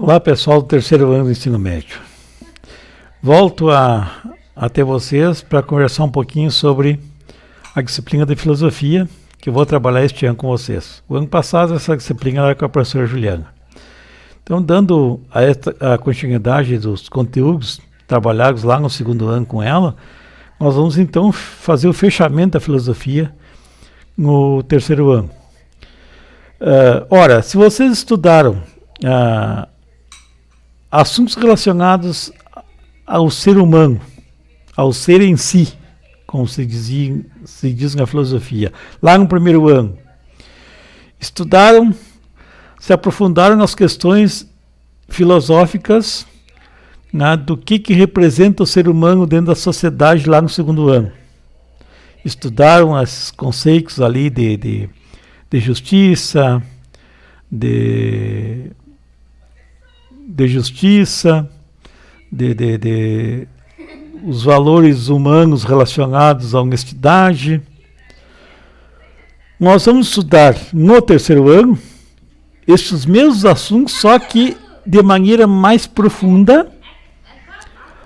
Olá pessoal do terceiro ano do ensino médio. Volto até vocês para conversar um pouquinho sobre a disciplina de filosofia que eu vou trabalhar este ano com vocês. O ano passado essa disciplina era com a professora Juliana. Então, dando a continuidade dos conteúdos trabalhados lá no segundo ano com ela, nós vamos então fazer o fechamento da filosofia no terceiro ano. Ora, se vocês estudaram assuntos relacionados ao ser humano, ao ser em si, como se diz na filosofia, lá no primeiro ano, estudaram, se aprofundaram nas questões filosóficas, né, do que representa o ser humano dentro da sociedade lá no segundo ano. Estudaram os conceitos ali de justiça, de os valores humanos relacionados à honestidade. Nós vamos estudar no terceiro ano estes mesmos assuntos, só que de maneira mais profunda,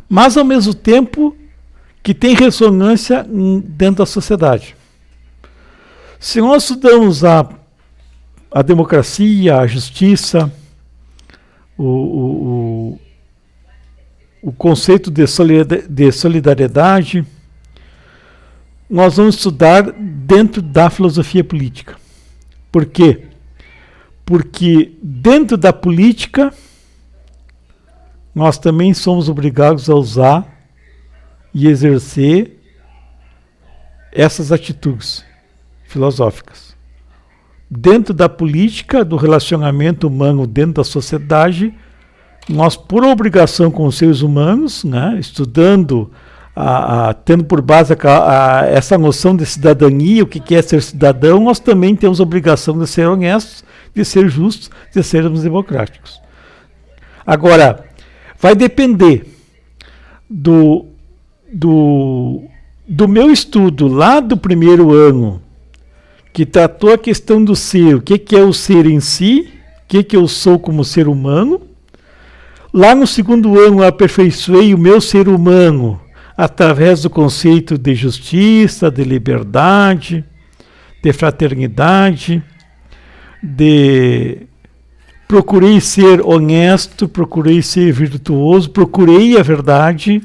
mas ao mesmo tempo que tem ressonância dentro da sociedade. Se nós estudamos a democracia, a justiça, o conceito de solidariedade, nós vamos estudar dentro da filosofia política. Por quê? Porque dentro da política nós também somos obrigados a usar e exercer essas atitudes filosóficas. Dentro da política, do relacionamento humano dentro da sociedade, nós, por obrigação com os seres humanos, né, estudando, tendo por base essa noção de cidadania, o que é ser cidadão, nós também temos a obrigação de ser honestos, de ser justos, de sermos democráticos. Agora, vai depender do meu estudo lá do primeiro ano, que tratou a questão do ser, o que é o ser em si, o que eu sou como ser humano. Lá no segundo ano eu aperfeiçoei o meu ser humano através do conceito de justiça, de liberdade, de fraternidade, procurei ser honesto, procurei ser virtuoso, procurei a verdade,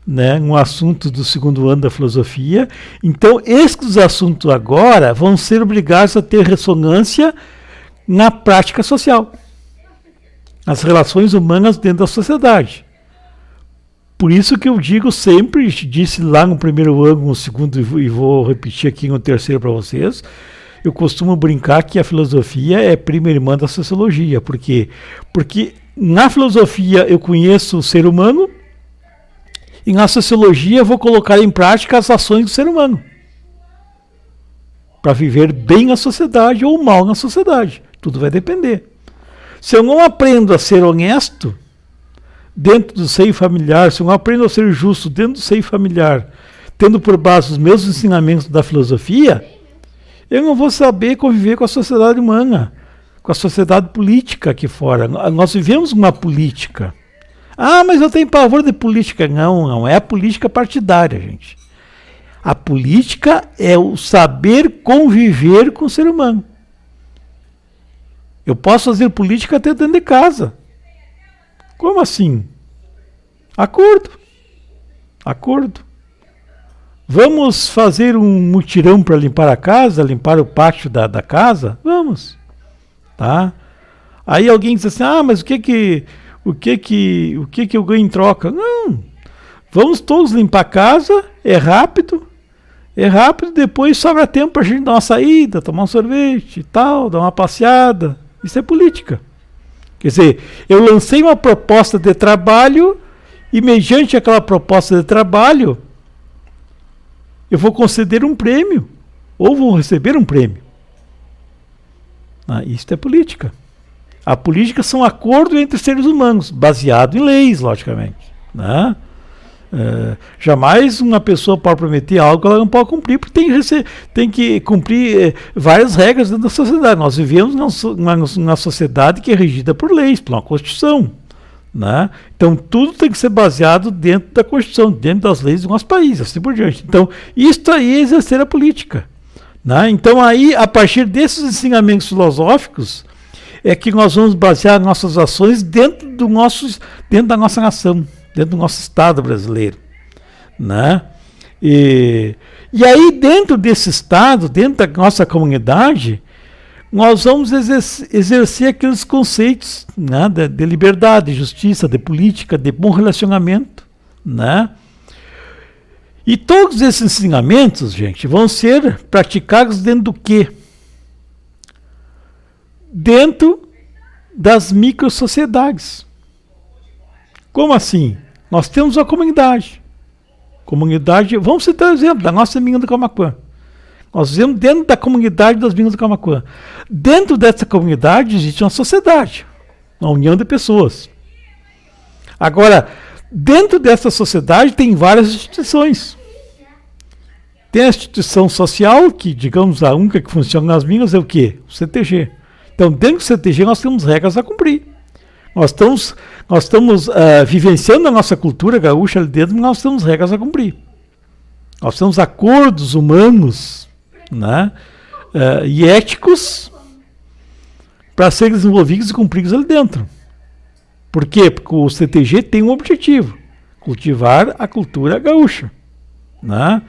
né, um assunto do segundo ano da filosofia. Então, esses assuntos agora vão ser obrigados a ter ressonância na prática social, nas relações humanas dentro da sociedade. Por isso que eu digo sempre, disse lá no primeiro ano, no segundo, e vou repetir aqui no terceiro para vocês, eu costumo brincar que a filosofia é prima irmã da sociologia. Por quê? Porque na filosofia eu conheço o ser humano, e na sociologia eu vou colocar em prática as ações do ser humano para viver bem na sociedade ou mal na sociedade. Tudo vai depender. Se eu não aprendo a ser honesto dentro do seio familiar, se eu não aprendo a ser justo dentro do seio familiar, tendo por base os mesmos ensinamentos da filosofia, eu não vou saber conviver com a sociedade humana, com a sociedade política aqui fora. Nós vivemos uma política. Ah, mas eu tenho pavor de política. Não é a política partidária, gente. A política é o saber conviver com o ser humano. Eu posso fazer política até dentro de casa. Como assim? Acordo. Vamos fazer um mutirão para limpar a casa, limpar o pátio da casa? Vamos. Tá? Aí alguém diz assim, mas o que eu ganho em troca? Não. Vamos todos limpar a casa, é rápido, depois sobra tempo para a gente dar uma saída, tomar um sorvete e tal, dar uma passeada. Isso é política. Quer dizer, eu lancei uma proposta de trabalho e, mediante aquela proposta de trabalho, eu vou conceder um prêmio, ou vou receber um prêmio. Isso é política. A política são acordos entre seres humanos, baseado em leis, logicamente. Né? Jamais uma pessoa pode prometer algo que ela não pode cumprir, porque tem que cumprir várias regras dentro da sociedade. Nós vivemos numa sociedade que é regida por leis, por uma Constituição. Né? Então, tudo tem que ser baseado dentro da Constituição, dentro das leis do nosso país, assim por diante. Então, isso aí é exercer a política. Né? Então, aí, a partir desses ensinamentos filosóficos, é que nós vamos basear nossas ações dentro da nossa nação, dentro do nosso Estado brasileiro. Né? E aí, dentro desse Estado, dentro da nossa comunidade, nós vamos exercer aqueles conceitos, né, de liberdade, de justiça, de política, de bom relacionamento. Né? E todos esses ensinamentos, gente, vão ser praticados dentro do quê? Dentro das microsociedades. Como assim? Nós temos a comunidade. Vamos citar o exemplo da nossa mina do Camaquã. Nós vivemos dentro da comunidade das Minas do Camaquã. Dentro dessa comunidade existe uma sociedade, uma união de pessoas. Agora, dentro dessa sociedade tem várias instituições. Tem a instituição social, que, digamos, a única que funciona nas Minas é o quê? O CTG. Então, dentro do CTG nós temos regras a cumprir. Nós estamos vivenciando a nossa cultura gaúcha ali dentro, mas nós temos regras a cumprir. Nós temos acordos humanos, né, e éticos para serem desenvolvidos e cumpridos ali dentro. Por quê? Porque o CTG tem um objetivo: cultivar a cultura gaúcha. Né?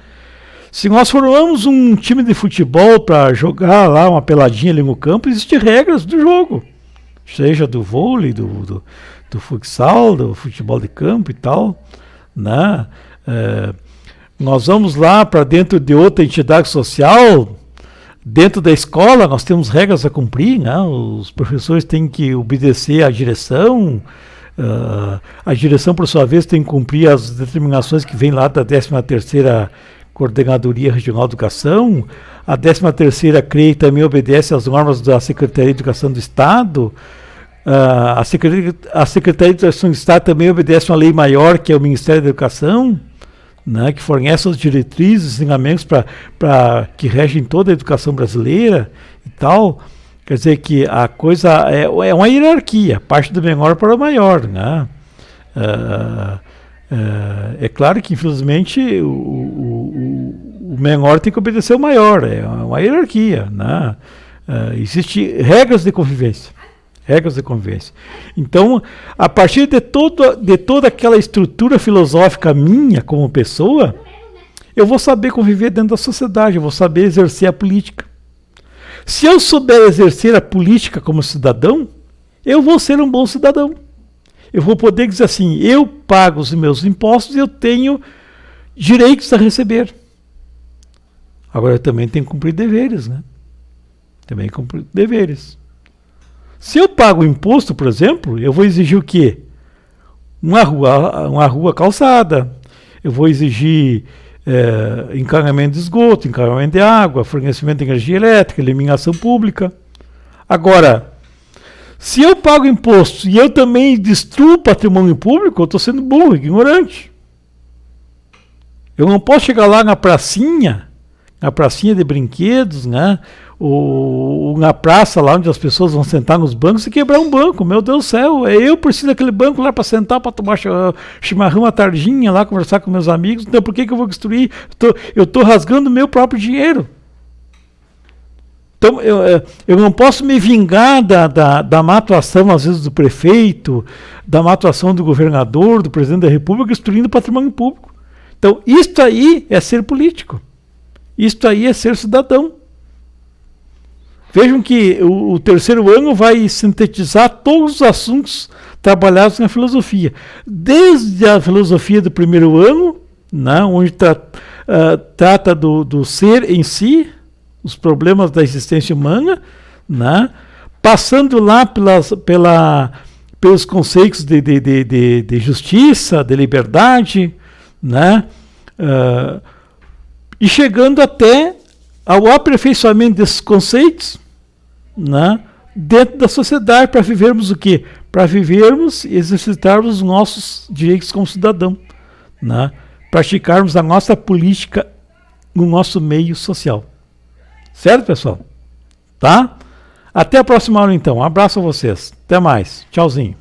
Se nós formamos um time de futebol para jogar lá uma peladinha ali no campo, existem regras do jogo, seja do vôlei, do futsal, do futebol de campo e tal. Né? Nós vamos lá para dentro de outra entidade social, dentro da escola nós temos regras a cumprir, né? Os professores têm que obedecer à direção, a direção, por sua vez, tem que cumprir as determinações que vêm lá da 13ª Coordenadoria Regional de Educação, a 13ª CREI também obedece às normas da Secretaria de Educação do Estado, a Secretaria de Educação do Estado também obedece uma lei maior, que é o Ministério da Educação, né, que fornece as diretrizes, ensinamentos que regem toda a educação brasileira e tal. Quer dizer que a coisa é uma hierarquia, parte do menor para o maior. Né? É claro que, infelizmente, o menor tem que obedecer ao maior, é uma hierarquia. Né? Existem regras de convivência. Então, a partir de toda aquela estrutura filosófica minha como pessoa, eu vou saber conviver dentro da sociedade, eu vou saber exercer a política. Se eu souber exercer a política como cidadão, eu vou ser um bom cidadão. Eu vou poder dizer assim: eu pago os meus impostos e eu tenho direitos a receber. Agora, eu também tenho que cumprir deveres, né? Se eu pago imposto, por exemplo, eu vou exigir o quê? Uma rua calçada, eu vou exigir encanamento de esgoto, encanamento de água, fornecimento de energia elétrica, iluminação pública. Agora, se eu pago imposto e eu também destruo o patrimônio público, eu estou sendo burro, ignorante. Eu não posso chegar lá na pracinha de brinquedos, né? Ou na praça lá onde as pessoas vão sentar nos bancos e quebrar um banco. Meu Deus do céu, eu preciso daquele banco lá para sentar, para tomar chimarrão à tardinha lá, conversar com meus amigos. Então por que eu vou destruir? Eu estou rasgando o meu próprio dinheiro. Então eu não posso me vingar da má atuação, às vezes, do prefeito, da má atuação do governador, do presidente da República, destruindo o patrimônio público. Então isto aí é ser político. Isto aí é ser cidadão. Vejam que o terceiro ano vai sintetizar todos os assuntos trabalhados na filosofia. Desde a filosofia do primeiro ano, né, onde trata do ser em si, os problemas da existência humana, né, passando lá pelos conceitos de justiça, de liberdade, né, e chegando até ao aperfeiçoamento desses conceitos, né, dentro da sociedade, para vivermos o quê? Para vivermos e exercitarmos os nossos direitos como cidadão. né, praticarmos a nossa política no nosso meio social. Certo, pessoal? Tá? Até a próxima aula, então. Um abraço a vocês. Até mais. Tchauzinho.